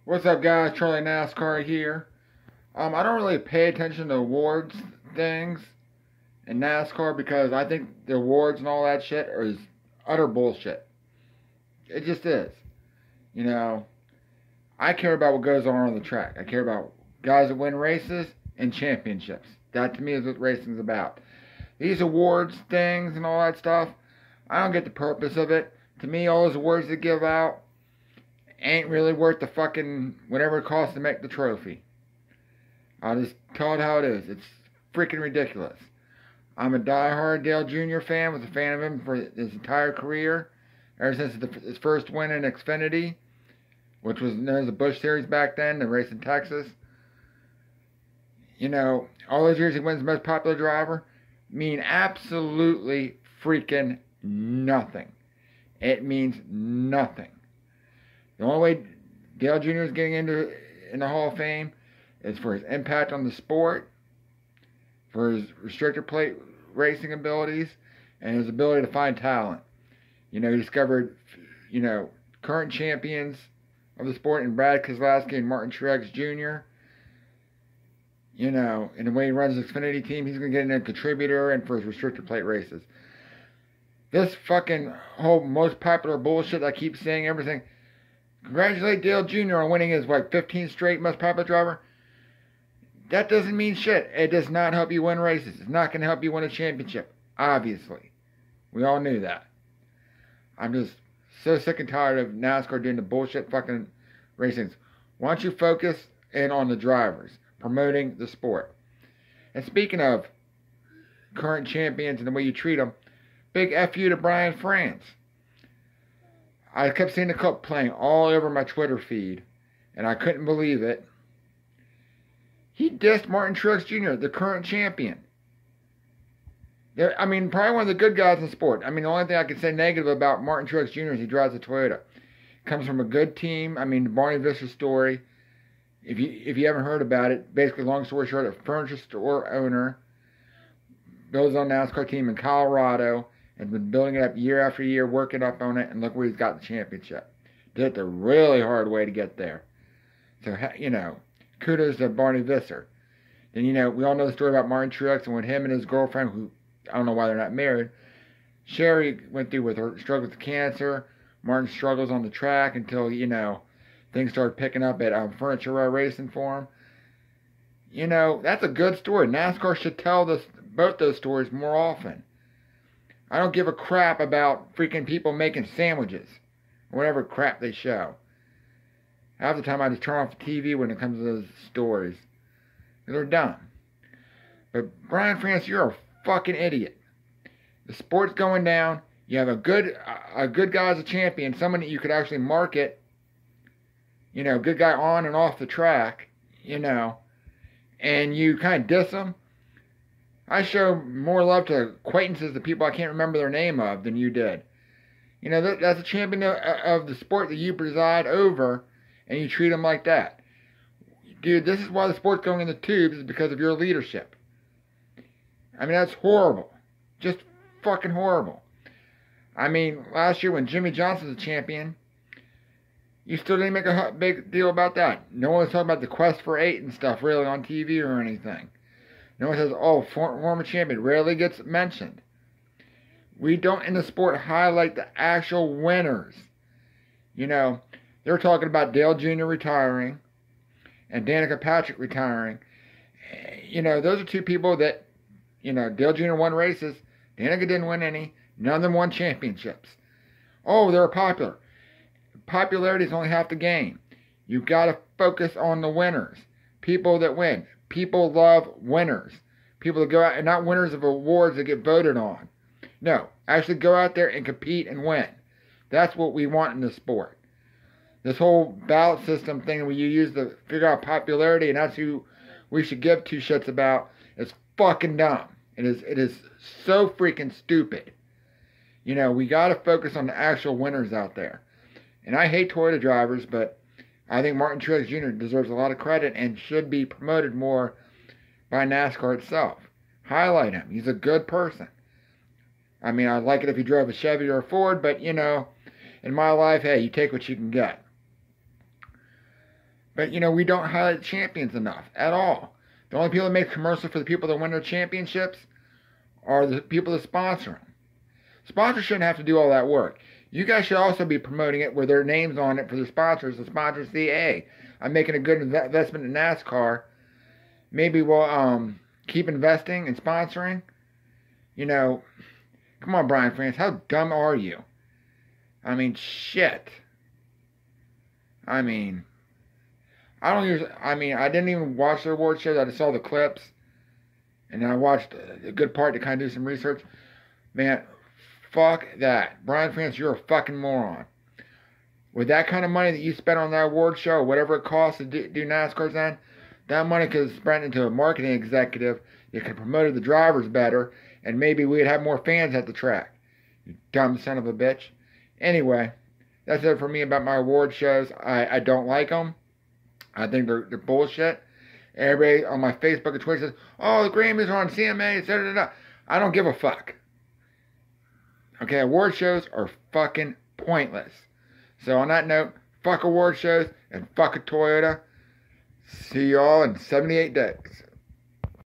What's up, guys? Charlie Nascar here. I don't really pay attention to awards things in NASCAR because I think the awards and all that shit is utter bullshit. It just is. You know, I care about what goes on the track. I care about guys that win races and championships. That to me is what racing's about. These awards things and all that stuff, I don't get the purpose of it. To me, all those awards they give out ain't really worth the fucking whatever it costs to make the trophy. I'll just tell it how it is. It's freaking ridiculous. I'm a die-hard Dale Jr. fan. Was a fan of him for his entire career, ever since his first win in Xfinity, which was known as the Busch Series back then, the race in Texas. You know, all those years he wins most popular driver mean absolutely freaking nothing. It means nothing. The only way Dale Jr. is getting in the Hall of Fame is for his impact on the sport, for his restrictor plate racing abilities, and his ability to find talent. You know, he discovered, current champions of the sport in Brad Keselowski and Martin Truex Jr. You know, and the way he runs his Xfinity team, he's going to get in a contributor and for his restrictor plate races. This fucking whole most popular bullshit I keep saying, everything. Congratulate Dale Jr. on winning his, 15th straight most popular driver. That doesn't mean shit. It does not help you win races. It's not going to help you win a championship. Obviously. We all knew that. I'm just so sick and tired of NASCAR doing the bullshit fucking racings. Why don't you focus in on the drivers, promoting the sport? And speaking of current champions and the way you treat them, big F you to Brian France. I kept seeing the clip playing all over my Twitter feed, and I couldn't believe it. He dissed Martin Truex Jr., the current champion. I mean, probably one of the good guys in sport. I mean, the only thing I can say negative about Martin Truex Jr. is he drives a Toyota. Comes from a good team. I mean, the Barney Visser story. If you haven't heard about it, basically, long story short, a furniture store owner builds on a NASCAR team in Colorado and been building it up year after year, working up on it, and look where he's got the championship. Did it the really hard way to get there. So, kudos to Barney Visser. And, we all know the story about Martin Truex and when him and his girlfriend, who I don't know why they're not married, Sherry went through with her struggles with cancer. Martin struggles on the track until, things started picking up at Furniture Row Racing for him. That's a good story. NASCAR should tell both those stories more often. I don't give a crap about freaking people making sandwiches or whatever crap they show. Half the time I just turn off the TV when it comes to those stories. They're dumb. But Brian France, you're a fucking idiot. The sport's going down. You have a good guy as a champion, someone that you could actually market. Good guy on and off the track. And you kind of diss him. I show more love to acquaintances, the people I can't remember their name of, than you did. That's a champion of the sport that you preside over, and you treat them like that. Dude, this is why the sport's going in the tubes, is because of your leadership. I mean, that's horrible. Just fucking horrible. I mean, last year when Jimmy Johnson was a champion, you still didn't make a big deal about that. No one was talking about the quest for 8 and stuff really on TV or anything. No one says, oh, former champion. Rarely gets mentioned. We don't in the sport highlight the actual winners. They're talking about Dale Jr. retiring and Danica Patrick retiring. Those are two people that, Dale Jr. won races. Danica didn't win any. None of them won championships. Oh, they're popular. Popularity is only half the game. You've got to focus on the winners. People that win. People love winners. People that go out and not winners of awards that get voted on. No, actually go out there and compete and win. That's what we want in the sport. This whole ballot system thing that you use to figure out popularity and that's who we should give two shits about is fucking dumb. It is so freaking stupid. We got to focus on the actual winners out there. And I hate Toyota drivers, but I think Martin Truex Jr. deserves a lot of credit and should be promoted more by NASCAR itself. Highlight him. He's a good person. I mean, I'd like it if he drove a Chevy or a Ford, but, in my life, hey, you take what you can get. But, you know, we don't highlight champions enough at all. The only people that make commercials for the people that win their championships are the people that sponsor them. Sponsors shouldn't have to do all that work. You guys should also be promoting it with their names on it for the sponsors. The sponsors see, hey, I'm making a good investment in NASCAR. Maybe we'll keep investing and sponsoring. You know, come on, Brian France, how dumb are you? I mean, shit. I mean, I don't use. I mean, I didn't even watch the award shows. I just saw the clips, and then I watched a good part to kind of do some research. Man, fuck that, Brian France. You're a fucking moron. With that kind of money that you spent on that award show, whatever it costs to do NASCAR's then, that money could have spent into a marketing executive. You could have promoted the drivers better, and maybe we'd have more fans at the track. You dumb son of a bitch. Anyway, that's it for me about my award shows. I don't like them. I think they're bullshit. Everybody on my Facebook and Twitter says, oh, the Grammys are on CMA, etc. I don't give a fuck. Okay, award shows are fucking pointless. So on that note, fuck award shows and fuck a Toyota. See y'all in 78 days.